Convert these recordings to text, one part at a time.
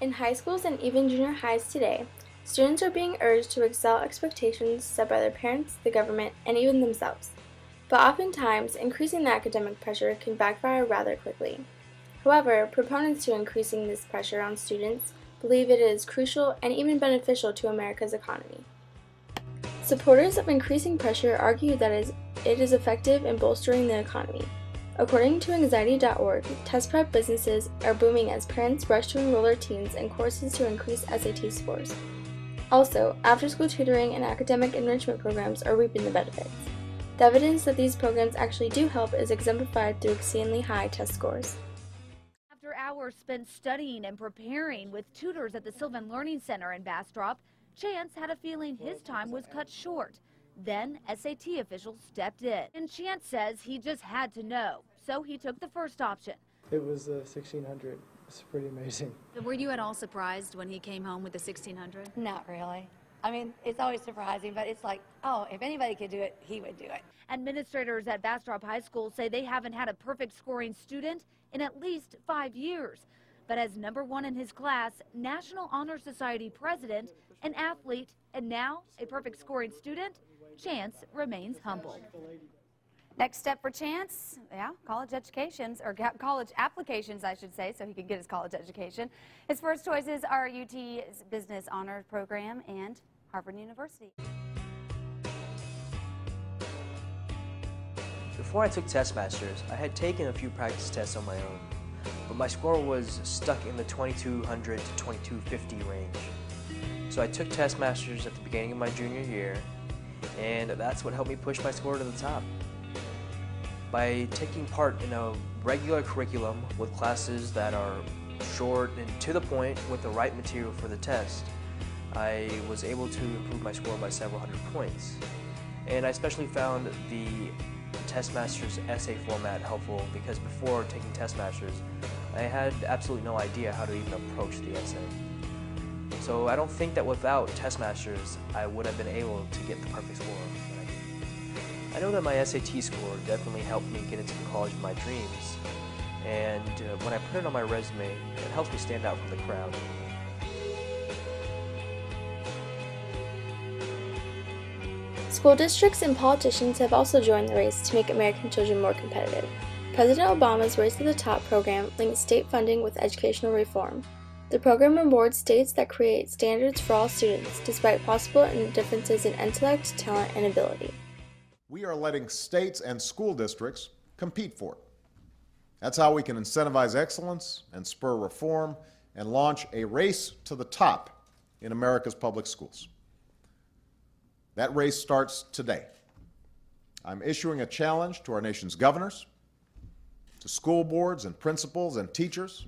In high schools and even junior highs today, students are being urged to excel expectations set by their parents, the government, and even themselves. But oftentimes, increasing the academic pressure can backfire rather quickly. However, proponents to increasing this pressure on students believe it is crucial and even beneficial to America's economy. Supporters of increasing pressure argue that it is effective in bolstering the economy. According to anxiety.org, test prep businesses are booming as parents rush to enroll their teens in courses to increase SAT scores. Also, after-school tutoring and academic enrichment programs are reaping the benefits. The evidence that these programs actually do help is exemplified through exceedingly high test scores. After hours spent studying and preparing with tutors at the Sylvan Learning Center in Bastrop, Chance had a feeling his time was cut short. Then SAT officials stepped in, and Chance says he just had to know, so he took the first option. It was the 1600. It's pretty amazing. Were you at all surprised when he came home with the 1600? Not really. I mean, it's always surprising, but it's like, oh, if anybody could do it, he would do it. Administrators at Bastrop High School say they haven't had a perfect scoring student in at least 5 years. But as #1 in his class, National Honor Society president, an athlete, and now a perfect scoring student, Chance remains humble. Next step for Chance, college educations, or college applications, I should say, so he can get his college education. His first choices are UT's Business Honors Program and Harvard University. Before I took Testmasters, I had taken a few practice tests on my own, but my score was stuck in the 2200 to 2250 range. So I took Testmasters at the beginning of my junior year, and that's what helped me push my score to the top. By taking part in a regular curriculum with classes that are short and to the point with the right material for the test, I was able to improve my score by several hundred points. And I especially found the Testmasters essay format helpful because before taking Testmasters, I had absolutely no idea how to even approach the essay. So I don't think that without Testmasters, I would have been able to get the perfect score that I did. I know that my SAT score definitely helped me get into the college of my dreams, and when I put it on my resume, it helps me stand out from the crowd. School districts and politicians have also joined the race to make American children more competitive. President Obama's Race to the Top program links state funding with educational reform. The program rewards states that create standards for all students, despite possible differences in intellect, talent, and ability. We are letting states and school districts compete for it. That's how we can incentivize excellence and spur reform and launch a race to the top in America's public schools. That race starts today. I'm issuing a challenge to our nation's governors, to school boards and principals and teachers,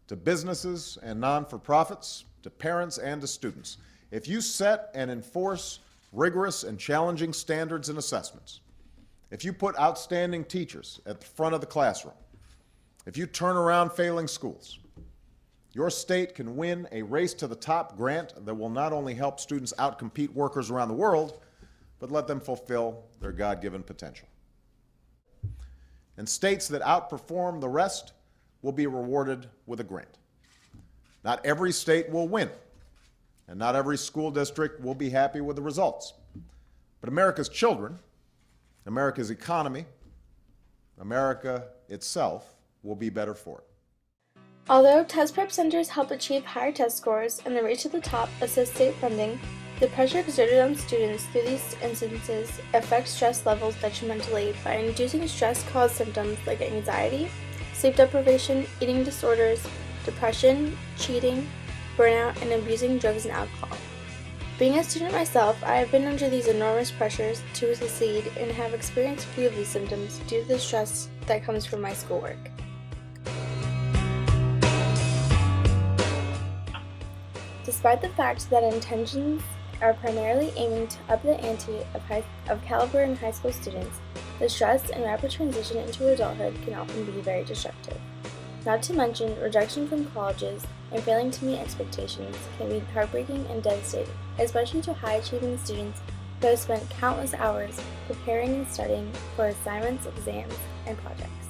to businesses and non-for-profits, to parents and to students. If you set and enforce rigorous and challenging standards and assessments, if you put outstanding teachers at the front of the classroom, if you turn around failing schools, your state can win a Race to the Top grant that will not only help students outcompete workers around the world, but let them fulfill their God-given potential. And states that outperform the rest will be rewarded with a grant. Not every state will win, and not every school district will be happy with the results. But America's children, America's economy, America itself will be better for it. Although test prep centers help achieve higher test scores and the Race to the Top assists state funding, the pressure exerted on students through these instances affects stress levels detrimentally by inducing stress-caused symptoms like anxiety, sleep deprivation, eating disorders, depression, cheating, burnout, and abusing drugs and alcohol. Being a student myself, I have been under these enormous pressures to succeed and have experienced few of these symptoms due to the stress that comes from my schoolwork. Despite the fact that intentions are primarily aiming to up the ante of caliber in high school students, the stress and rapid transition into adulthood can often be very destructive. Not to mention, rejection from colleges and failing to meet expectations can be heartbreaking and devastating, especially to high-achieving students who have spent countless hours preparing and studying for assignments, exams, and projects.